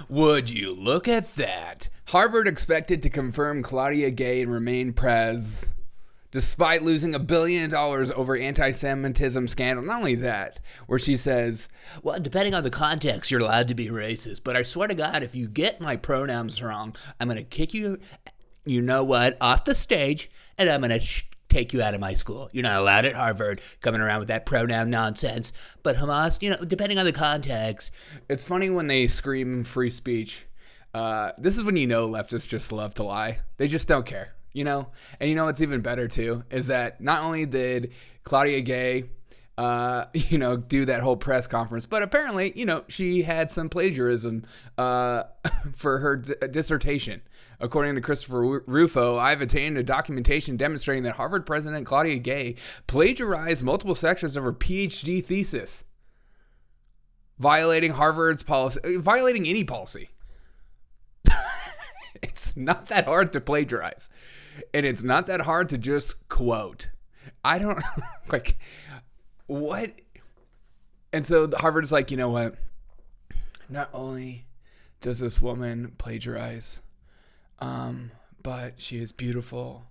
Would you look at that? Harvard expected to confirm Claudia Gay and remain prez, despite losing $1 billion over anti-Semitism scandal. Not only that, where she says, well, depending on the context, you're allowed to be racist. But I swear to God, if you get my pronouns wrong, I'm going to kick you, you know what, off the stage, and I'm going to take you out of my school. You're not allowed at Harvard coming around with that pronoun nonsense. But Hamas, depending on the context. It's funny when they scream free speech. This is when leftists just love to lie. They just don't care. And what's even better too is that not only did Claudia Gay, do that whole press conference, but apparently, she had some plagiarism for her dissertation. According to Christopher Rufo, I've obtained a documentation demonstrating that Harvard President Claudia Gay plagiarized multiple sections of her PhD thesis, violating Harvard's policy, violating any policy. It's not that hard to plagiarize. And it's not that hard to just quote. I don't, what? And so Harvard's like, you know what? Not only does this woman plagiarize, but she is beautiful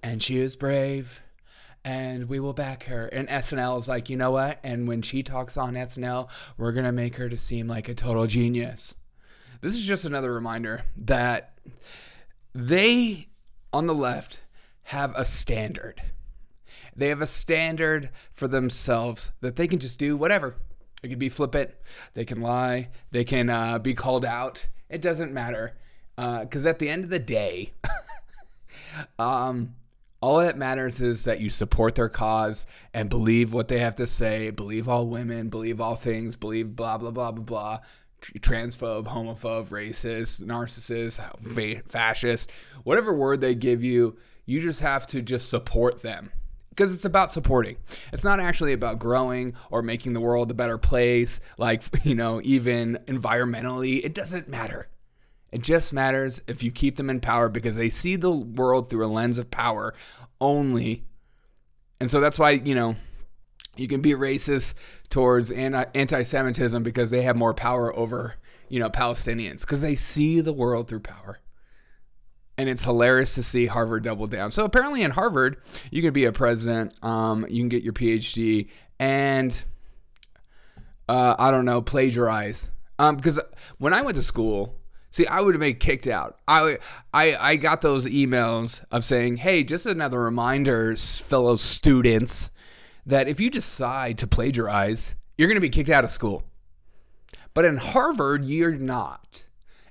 and she is brave and we will back her. And SNL is like, you know what? And when she talks on SNL, we're going to make her to seem like a total genius. This is just another reminder that they, on the left, have a standard. They have a standard for themselves that they can just do whatever. They can be flippant. They can lie. They can be called out. It doesn't matter. Because at the end of the day, all that matters is that you support their cause and believe what they have to say, believe all women, believe all things, believe blah, blah, blah, blah, blah. Transphobe, homophobe, racist, narcissist, fascist, whatever word they give you, you just have to just support them. Because it's about supporting. It's not actually about growing or making the world a better place, even environmentally. It doesn't matter. It just matters if you keep them in power because they see the world through a lens of power only. And so that's why, you can be racist towards anti-Semitism because they have more power over, Palestinians because they see the world through power. And it's hilarious to see Harvard double down. So apparently in Harvard, you can be a president, you can get your PhD, and plagiarize. Because when I went to school, I would have been kicked out. I got those emails of saying, hey, just another reminder, fellow students, that if you decide to plagiarize, you're going to be kicked out of school. But in Harvard, you're not.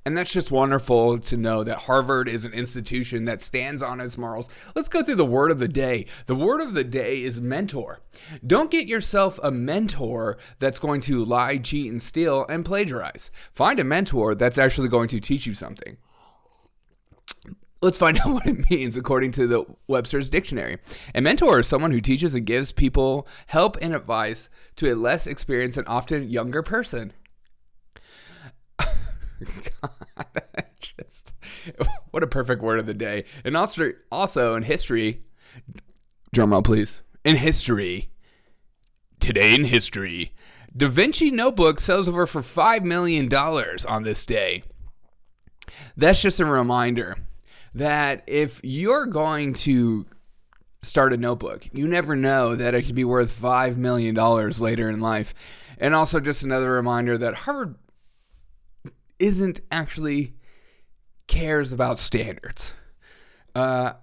And that's just wonderful to know that Harvard is an institution that stands on its morals. Let's go through the word of the day. The word of the day is mentor. Don't get yourself a mentor that's going to lie, cheat, and steal and plagiarize. Find a mentor that's actually going to teach you something. Let's find out what it means according to the Webster's Dictionary. A mentor is someone who teaches and gives people help and advice to a less experienced and often younger person. God, what a perfect word of the day. And also in history, drum roll please. Today in history, Da Vinci Notebook sells over for $5 million on this day. That's just a reminder that if you're going to start a notebook, you never know that it could be worth $5 million later in life. And also just another reminder that Harvard isn't actually cares about standards. I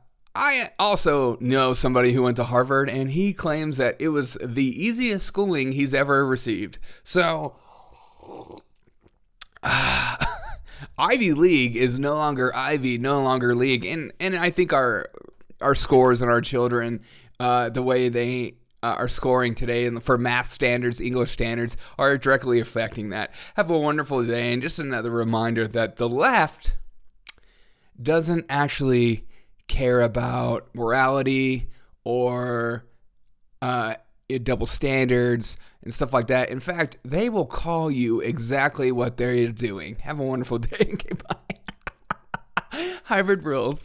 also know somebody who went to Harvard, and he claims that it was the easiest schooling he's ever received. So, Ivy League is no longer Ivy, no longer League. And I think our scores and our children, the way they are scoring today and for math standards, English standards, are directly affecting that. Have a wonderful day, and just another reminder that the left doesn't actually care about morality or double standards and stuff like that. In fact, they will call you exactly what they're doing. Have a wonderful day. Okay, bye. Harvard rules.